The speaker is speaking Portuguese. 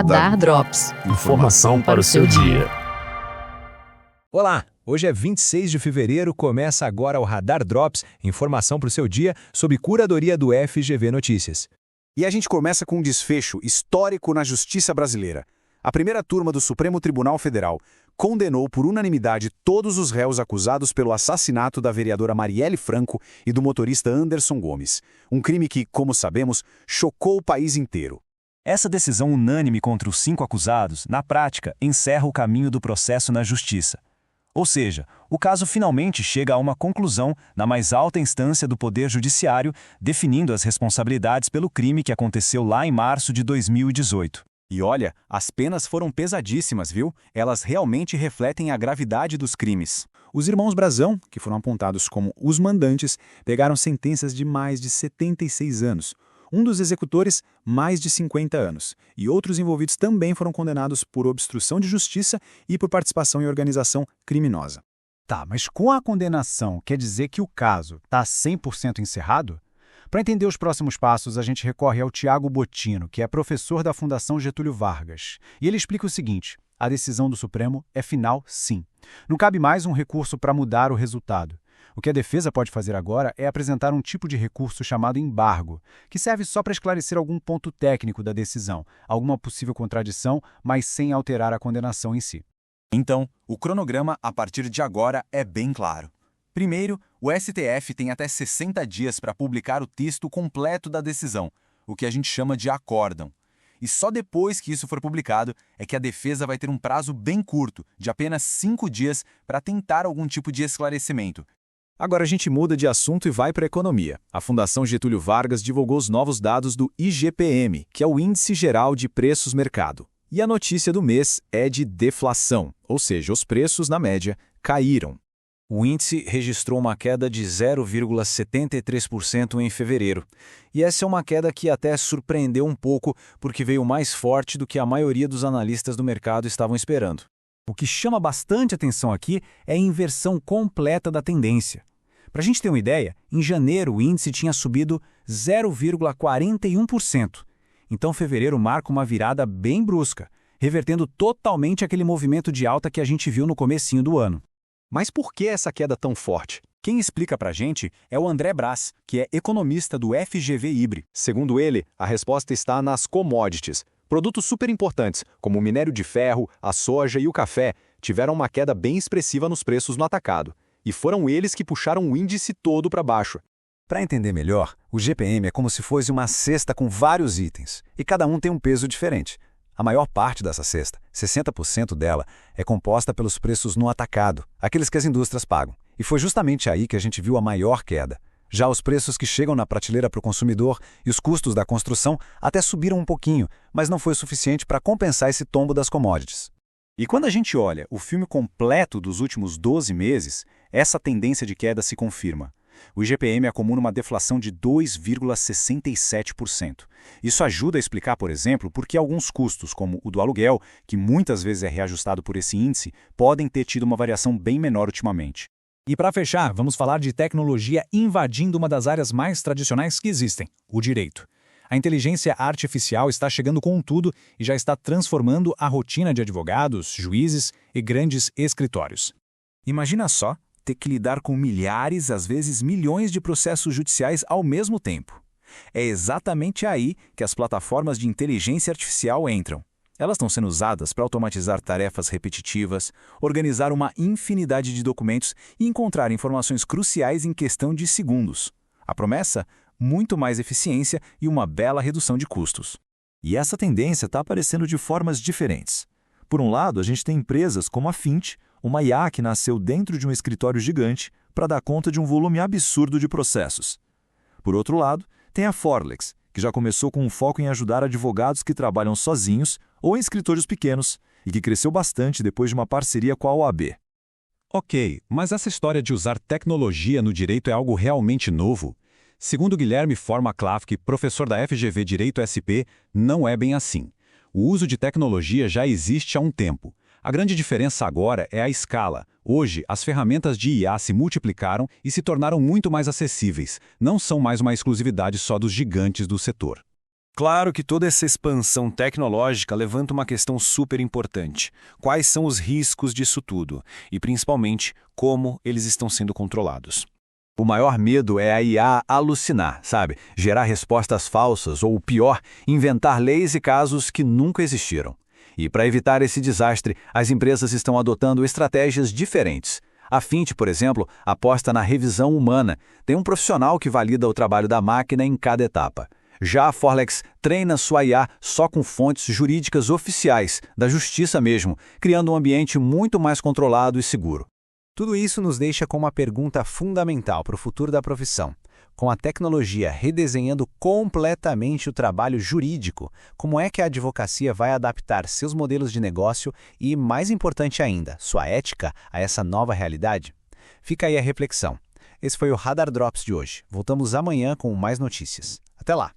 Radar Drops. Informação para o seu dia. Olá, hoje é 26 de fevereiro, começa agora o Radar Drops, informação para o seu dia sobre curadoria do FGV Notícias. E a gente começa com um desfecho histórico na justiça brasileira. A primeira turma do Supremo Tribunal Federal condenou por unanimidade todos os réus acusados pelo assassinato da vereadora Marielle Franco e do motorista Anderson Gomes. Um crime que, como sabemos, chocou o país inteiro. Essa decisão unânime contra os 5 acusados, na prática, encerra o caminho do processo na justiça. Ou seja, o caso finalmente chega a uma conclusão na mais alta instância do Poder Judiciário, definindo as responsabilidades pelo crime que aconteceu lá em março de 2018. E olha, as penas foram pesadíssimas, viu? Elas realmente refletem a gravidade dos crimes. Os irmãos Brazão, que foram apontados como os mandantes, pegaram sentenças de mais de 76 anos. Um dos executores, mais de 50 anos. E outros envolvidos também foram condenados por obstrução de justiça e por participação em organização criminosa. Tá, mas com a condenação, quer dizer que o caso está 100% encerrado? Para entender os próximos passos, a gente recorre ao Tiago Bottino, que é professor da Fundação Getúlio Vargas. E ele explica o seguinte: a decisão do Supremo é final, sim. Não cabe mais um recurso para mudar o resultado. O que a defesa pode fazer agora é apresentar um tipo de recurso chamado embargo, que serve só para esclarecer algum ponto técnico da decisão, alguma possível contradição, mas sem alterar a condenação em si. Então, o cronograma a partir de agora é bem claro. Primeiro, o STF tem até 60 dias para publicar o texto completo da decisão, o que a gente chama de acórdão. E só depois que isso for publicado é que a defesa vai ter um prazo bem curto, de apenas 5 dias, para tentar algum tipo de esclarecimento. Agora a gente muda de assunto e vai para a economia. A Fundação Getúlio Vargas divulgou os novos dados do IGPM, que é o Índice Geral de Preços Mercado. E a notícia do mês é de deflação, ou seja, os preços, na média, caíram. O índice registrou uma queda de 0,73% em fevereiro. E essa é uma queda que até surpreendeu um pouco, porque veio mais forte do que a maioria dos analistas do mercado estavam esperando. O que chama bastante atenção aqui é a inversão completa da tendência. Para a gente ter uma ideia, em janeiro o índice tinha subido 0,41%. Então fevereiro marca uma virada bem brusca, revertendo totalmente aquele movimento de alta que a gente viu no comecinho do ano. Mas por que essa queda tão forte? Quem explica pra gente é o André Brás, que é economista do FGV Ibre. Segundo ele, a resposta está nas commodities. Produtos super importantes, como o minério de ferro, a soja e o café, tiveram uma queda bem expressiva nos preços no atacado. E foram eles que puxaram o índice todo para baixo. Para entender melhor, o GPM é como se fosse uma cesta com vários itens, e cada um tem um peso diferente. A maior parte dessa cesta, 60% dela, é composta pelos preços no atacado, aqueles que as indústrias pagam. E foi justamente aí que a gente viu a maior queda. Já os preços que chegam na prateleira para o consumidor e os custos da construção até subiram um pouquinho, mas não foi o suficiente para compensar esse tombo das commodities. E quando a gente olha o filme completo dos últimos 12 meses, essa tendência de queda se confirma. O IGPM acumula uma deflação de 2,67%. Isso ajuda a explicar, por exemplo, por que alguns custos, como o do aluguel, que muitas vezes é reajustado por esse índice, podem ter tido uma variação bem menor ultimamente. E para fechar, vamos falar de tecnologia invadindo uma das áreas mais tradicionais que existem, o direito. A inteligência artificial está chegando com tudo e já está transformando a rotina de advogados, juízes e grandes escritórios. Imagina só ter que lidar com milhares, às vezes milhões de processos judiciais ao mesmo tempo. É exatamente aí que as plataformas de inteligência artificial entram. Elas estão sendo usadas para automatizar tarefas repetitivas, organizar uma infinidade de documentos e encontrar informações cruciais em questão de segundos. A promessa? Muito mais eficiência e uma bela redução de custos. E essa tendência está aparecendo de formas diferentes. Por um lado, a gente tem empresas como a Fint, uma IA que nasceu dentro de um escritório gigante para dar conta de um volume absurdo de processos. Por outro lado, tem a Forlex, que já começou com um foco em ajudar advogados que trabalham sozinhos ou em escritórios pequenos e que cresceu bastante depois de uma parceria com a OAB. Ok, mas essa história de usar tecnologia no direito é algo realmente novo? Segundo Guilherme Forma-Klafke, professor da FGV Direito SP, não é bem assim. O uso de tecnologia já existe há um tempo. A grande diferença agora é a escala. Hoje, as ferramentas de IA se multiplicaram e se tornaram muito mais acessíveis. Não são mais uma exclusividade só dos gigantes do setor. Claro que toda essa expansão tecnológica levanta uma questão super importante. Quais são os riscos disso tudo? E, principalmente, como eles estão sendo controlados? O maior medo é a IA alucinar, sabe? Gerar respostas falsas ou, pior, inventar leis e casos que nunca existiram. E para evitar esse desastre, as empresas estão adotando estratégias diferentes. A Fint, por exemplo, aposta na revisão humana. Tem um profissional que valida o trabalho da máquina em cada etapa. Já a Forlex treina sua IA só com fontes jurídicas oficiais, da justiça mesmo, criando um ambiente muito mais controlado e seguro. Tudo isso nos deixa com uma pergunta fundamental para o futuro da profissão. Com a tecnologia redesenhando completamente o trabalho jurídico, como é que a advocacia vai adaptar seus modelos de negócio e, mais importante ainda, sua ética a essa nova realidade? Fica aí a reflexão. Esse foi o Radar Drops de hoje. Voltamos amanhã com mais notícias. Até lá!